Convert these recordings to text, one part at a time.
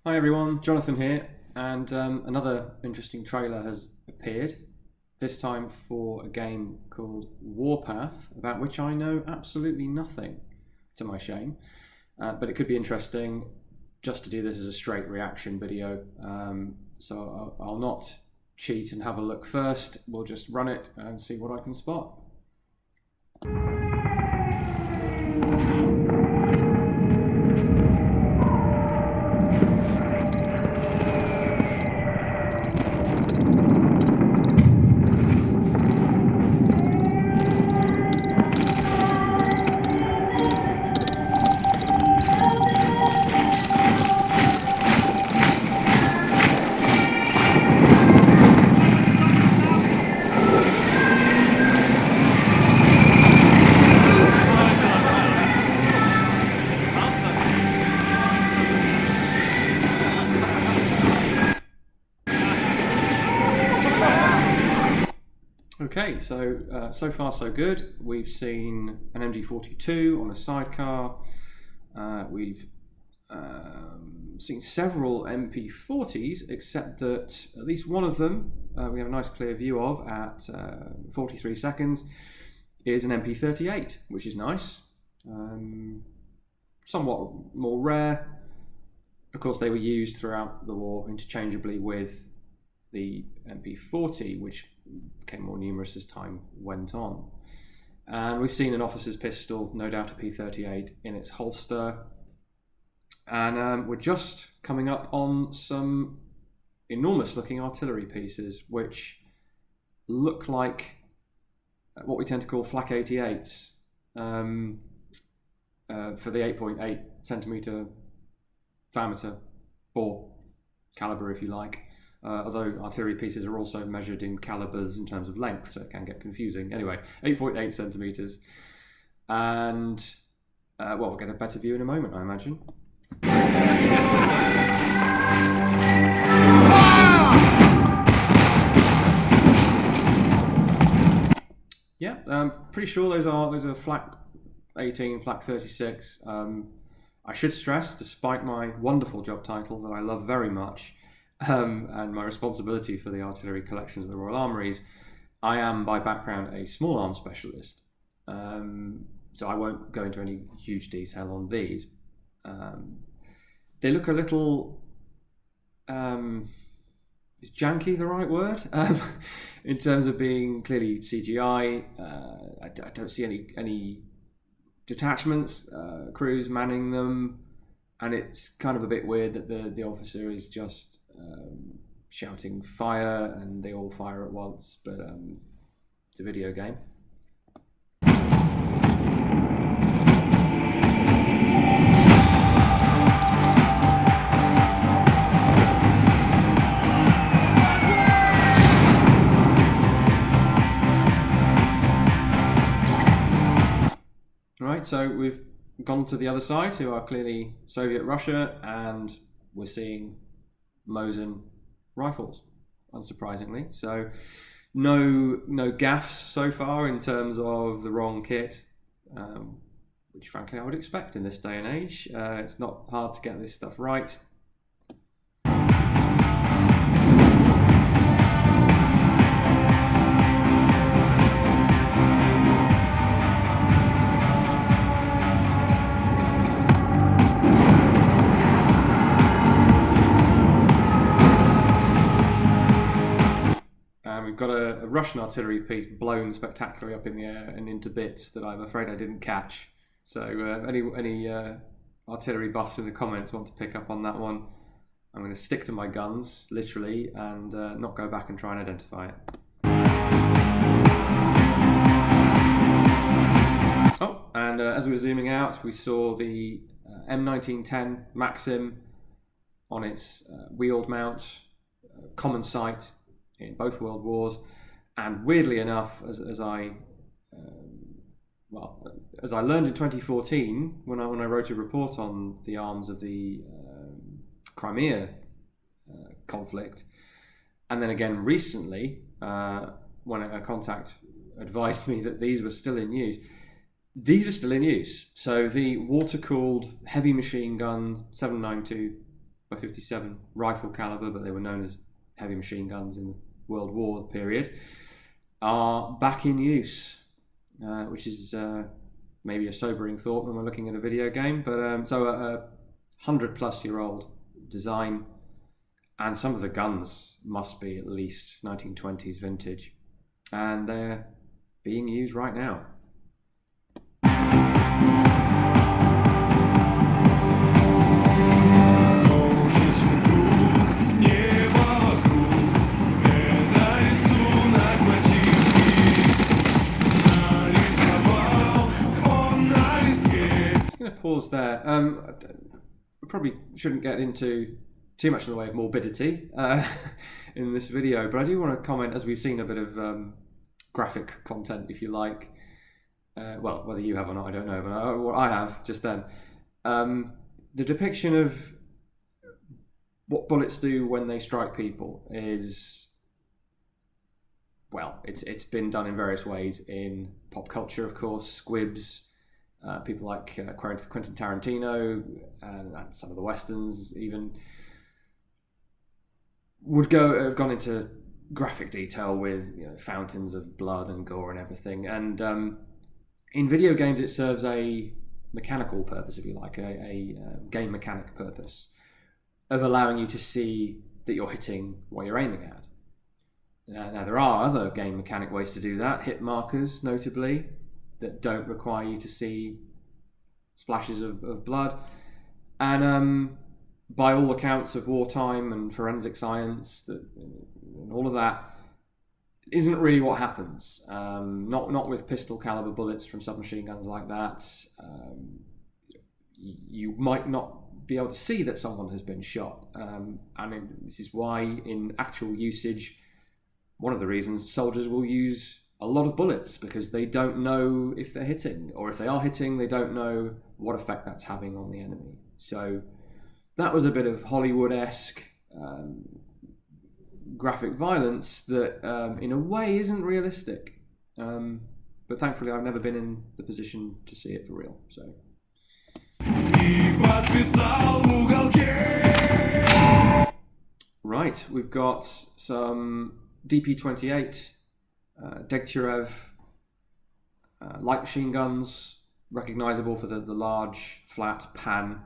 Hi everyone, Jonathan here, and another interesting trailer has appeared, this time for a game called Warpath, about which I know absolutely nothing, to my shame, but it could be interesting just to do this as a straight reaction video, so I'll not cheat and have a look first. We'll just run it and see what I can spot. Okay, so far so good. We've seen an MG42 on a sidecar. We've seen several MP40s, except that at least one of them we have a nice clear view of at 43 seconds is an MP38, which is nice. Somewhat more rare. Of course, they were used throughout the war interchangeably with the MP40, which became more numerous as time went on. And we've seen an officer's pistol, no doubt a P38, in its holster. And we're just coming up on some enormous looking artillery pieces, which look like what we tend to call flak 88s for the 8.8 centimetre diameter bore caliber, if you like. Although artillery pieces are also measured in calibers in terms of length, so it can get confusing. Anyway, 8.8 centimetres. And, well, we'll get a better view in a moment, I imagine. Yeah, I'm pretty sure those are flak 18, flak 36. I should stress, despite my wonderful job title that I love very much, and my responsibility for the artillery collections of the Royal Armouries, I am by background a small arms specialist, so I won't go into any huge detail on these. They look a little, is janky the right word? In terms of being clearly CGI. I don't see any detachments, crews manning them, and it's kind of a bit weird that the officer is just shouting fire and they all fire at once, but it's a video game. Right, so we've gone to the other side, who are clearly Soviet Russia, and we're seeing Mosin rifles, unsurprisingly. So no gaffes so far in terms of the wrong kit, which frankly I would expect in this day and age. It's not hard to get this stuff right. We've got a Russian artillery piece blown spectacularly up in the air and into bits that I'm afraid I didn't catch. So any artillery buffs in the comments want to pick up on that one, I'm going to stick to my guns, literally, and not go back and try and identify it. Oh, and as we were zooming out, we saw the M1910 Maxim on its wheeled mount, common sight in both World Wars, and weirdly enough, as I learned in 2014 when I wrote a report on the arms of the Crimea conflict, and then again recently when a contact advised me that these were still in use. These are still in use. So the water-cooled heavy machine gun 7.92 by 57 rifle caliber, but they were known as heavy machine guns in the World War period, are back in use, which is maybe a sobering thought when we're looking at a video game. But so a 100-plus-year-old design, and some of the guns must be at least 1920s vintage, and they're being used right now. Pause there. We probably shouldn't get into too much in the way of morbidity in this video, but I do want to comment, as we've seen a bit of graphic content, if you like. Well, whether you have or not, I don't know, but what I have just then. The depiction of what bullets do when they strike people is, well, it's been done in various ways in pop culture, of course. Squibs, people like Quentin Tarantino and some of the westerns even have gone into graphic detail with fountains of blood and gore and everything. And in video games, it serves a mechanical purpose, if you like, a game mechanic purpose of allowing you to see that you're hitting what you're aiming at. Now there are other game mechanic ways to do that, hit markers notably, that don't require you to see splashes of blood. And by all accounts of wartime and forensic science, and all of that isn't really what happens. Not with pistol caliber bullets from submachine guns like that. You might not be able to see that someone has been shot. And this is why in actual usage, one of the reasons soldiers will use a lot of bullets, because they don't know if they're hitting, or if they are hitting, they don't know what effect that's having on the enemy. So that was a bit of Hollywood-esque graphic violence that in a way isn't realistic. But thankfully I've never been in the position to see it for real. So. Right, we've got some DP-28 Degtyarev light machine guns, recognizable for the large flat pan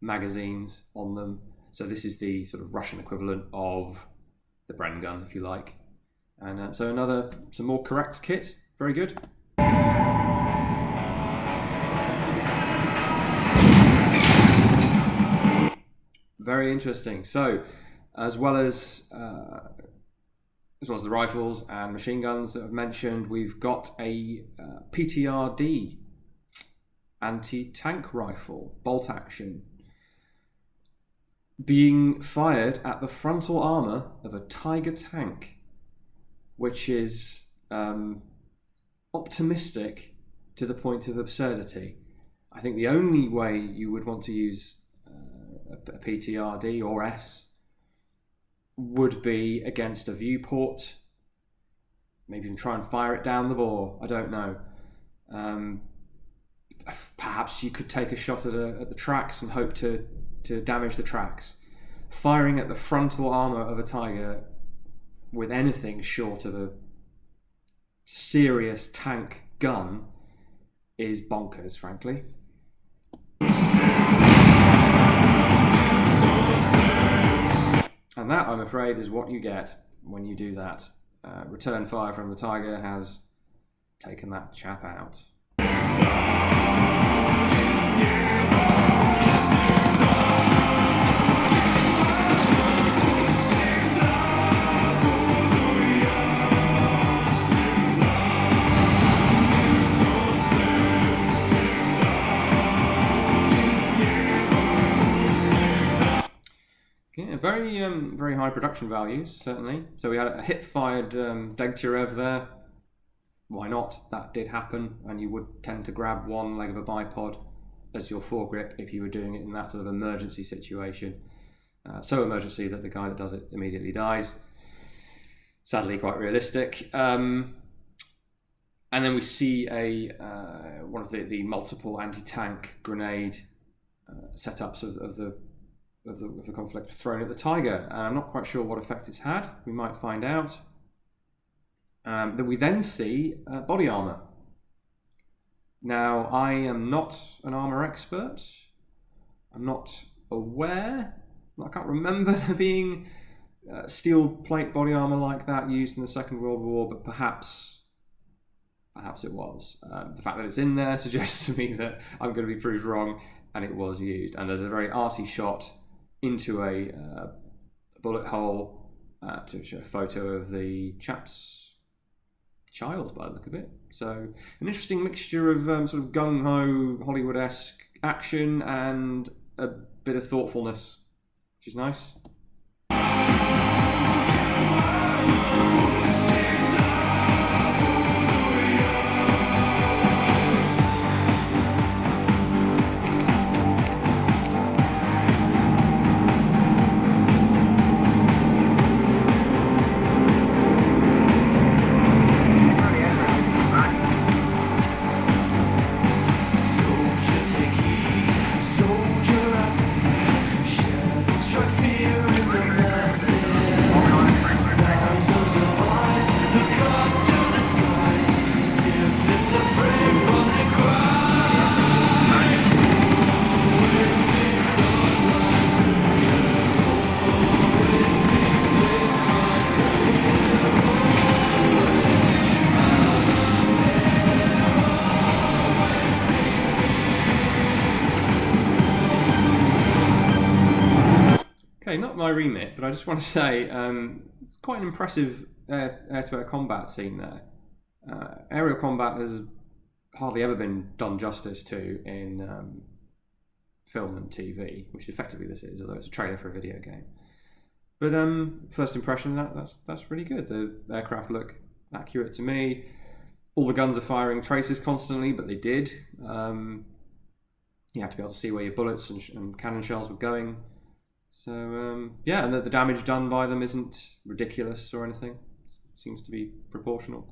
magazines on them. So this is the sort of Russian equivalent of the Bren gun, if you like. And so some more correct kit. Very good. Very interesting. So as well as the rifles and machine guns that I've mentioned, we've got a PTRD anti-tank rifle, bolt action, being fired at the frontal armour of a Tiger tank, which is optimistic to the point of absurdity. I think the only way you would want to use a PTRD or S would be against a viewport, maybe even try and fire it down the bore. I don't know. Perhaps you could take a shot at the tracks and hope to damage the tracks. Firing at the frontal armour of a Tiger with anything short of a serious tank gun is bonkers, frankly. And that, I'm afraid, is what you get when you do that. Return fire from the Tiger has taken that chap out. Yeah, very high production values, certainly. So we had a hip-fired Degtyarev there. Why not? That did happen, and you would tend to grab one leg of a bipod as your foregrip if you were doing it in that sort of emergency situation. So emergency that the guy that does it immediately dies. Sadly, quite realistic. And then we see one of the multiple anti-tank grenade setups of the of the conflict thrown at the Tiger, and I'm not quite sure what effect it's had. We might find out. That we then see body armour. Now, I am not an armour expert. I'm not aware. I can't remember there being steel plate body armour like that used in the Second World War, but perhaps it was. The fact that it's in there suggests to me that I'm going to be proved wrong, and it was used. And there's a very arty shot into a bullet hole to show a photo of the chap's child by the look of it. So an interesting mixture of sort of gung-ho Hollywood-esque action and a bit of thoughtfulness, which is nice. Not my remit, but I just want to say it's quite an impressive air-to-air combat scene there. Aerial combat has hardly ever been done justice to in film and TV, which effectively this is, although it's a trailer for a video game. But first impression, that's really good. The aircraft look accurate to me. All the guns are firing traces constantly, but they did. You had to be able to see where your bullets and cannon shells were going. So, yeah, and the damage done by them isn't ridiculous or anything. It seems to be proportional.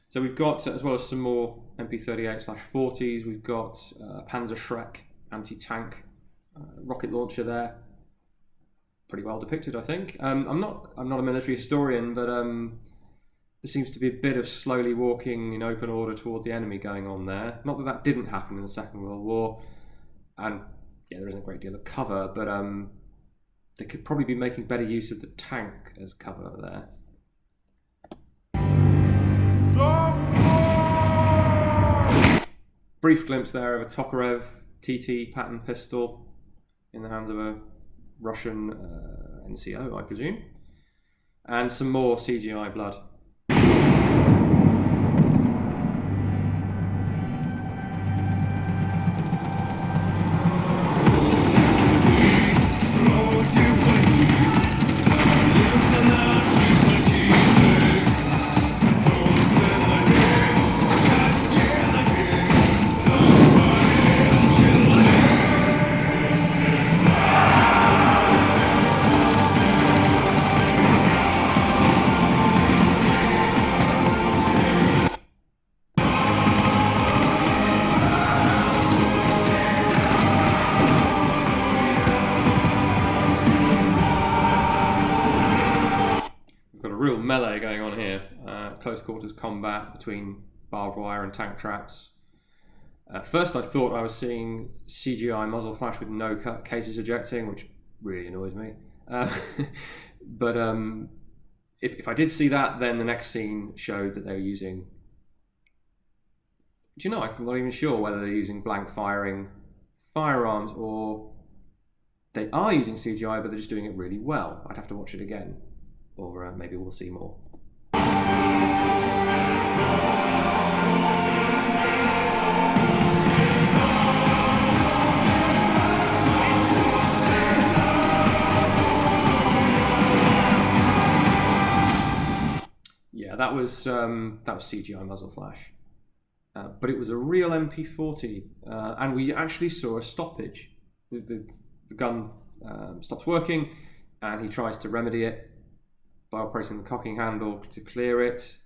So we've got, as well as some more MP38/40s, we've got Panzer Schreck anti-tank rocket launcher there. Pretty well depicted, I think. I'm not a military historian, but there seems to be a bit of slowly walking in open order toward the enemy going on there. Not that that didn't happen in the Second World War, and yeah, there isn't a great deal of cover, but they could probably be making better use of the tank as cover there. Brief glimpse there of a Tokarev TT pattern pistol in the hands of a Russian NCO, I presume, and some more CGI blood. Melee going on here, close quarters combat between barbed wire and tank traps. First I thought I was seeing CGI muzzle flash with no cases ejecting, which really annoys me. But if I did see that, then the next scene showed that they were using... Do you know, I'm not even sure whether they're using blank firing firearms or they are using CGI, but they're just doing it really well. I'd have to watch it again. Or maybe we'll see more. Yeah, that was CGI muzzle flash, but it was a real MP40, and we actually saw a stoppage. The gun stops working, and he tries to remedy it by operating the cocking handle to clear it,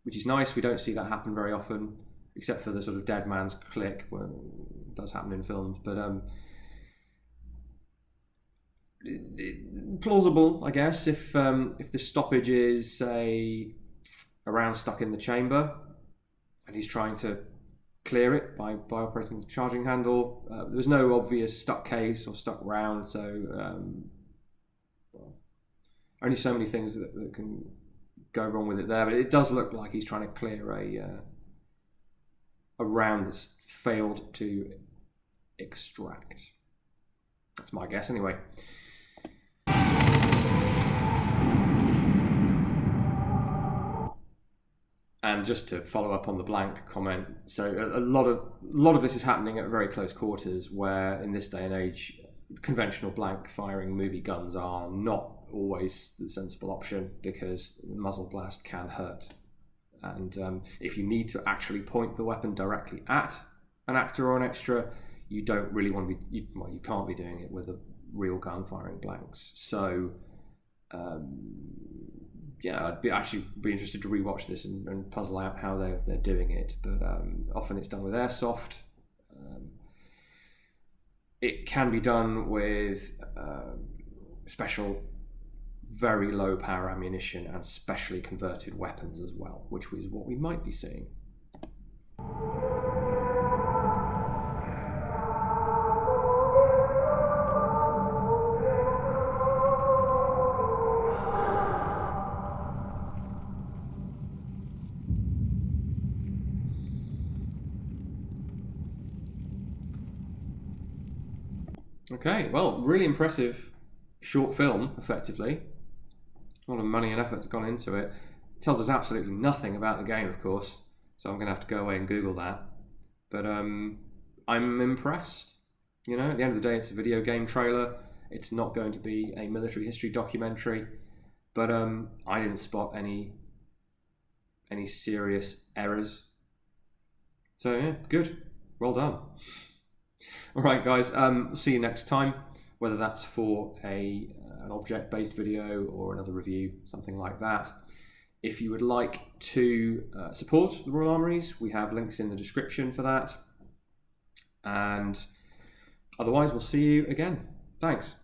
which is nice. We don't see that happen very often, except for the sort of dead man's click, when it does happen in films. But plausible, I guess, if the stoppage is, say, a round stuck in the chamber, and he's trying to clear it by operating the charging handle. There's no obvious stuck case or stuck round, so only so many things that can go wrong with it there. But it does look like he's trying to clear a round that's failed to extract. That's my guess, anyway. And just to follow up on the blank comment, so a lot of this is happening at very close quarters, where in this day and age, conventional blank firing movie guns are not always the sensible option, because the muzzle blast can hurt. And if you need to actually point the weapon directly at an actor or an extra, you don't really want to be, you can't be doing it with a real gun firing blanks. So yeah, I'd actually be interested to rewatch this and puzzle out how they're doing it. But often it's done with airsoft. It can be done with special, very low power ammunition and specially converted weapons as well, which is what we might be seeing. Okay, well, really impressive short film, effectively. A lot of money and effort's gone into it. It tells us absolutely nothing about the game, of course, so I'm going to have to go away and Google that. But I'm impressed. You know, at the end of the day, it's a video game trailer. It's not going to be a military history documentary. But I didn't spot any serious errors. So yeah, good. Well done. All right, guys, see you next time, whether that's for an object-based video or another review, something like that. If you would like to support the Royal Armouries, we have links in the description for that. And otherwise, we'll see you again. Thanks.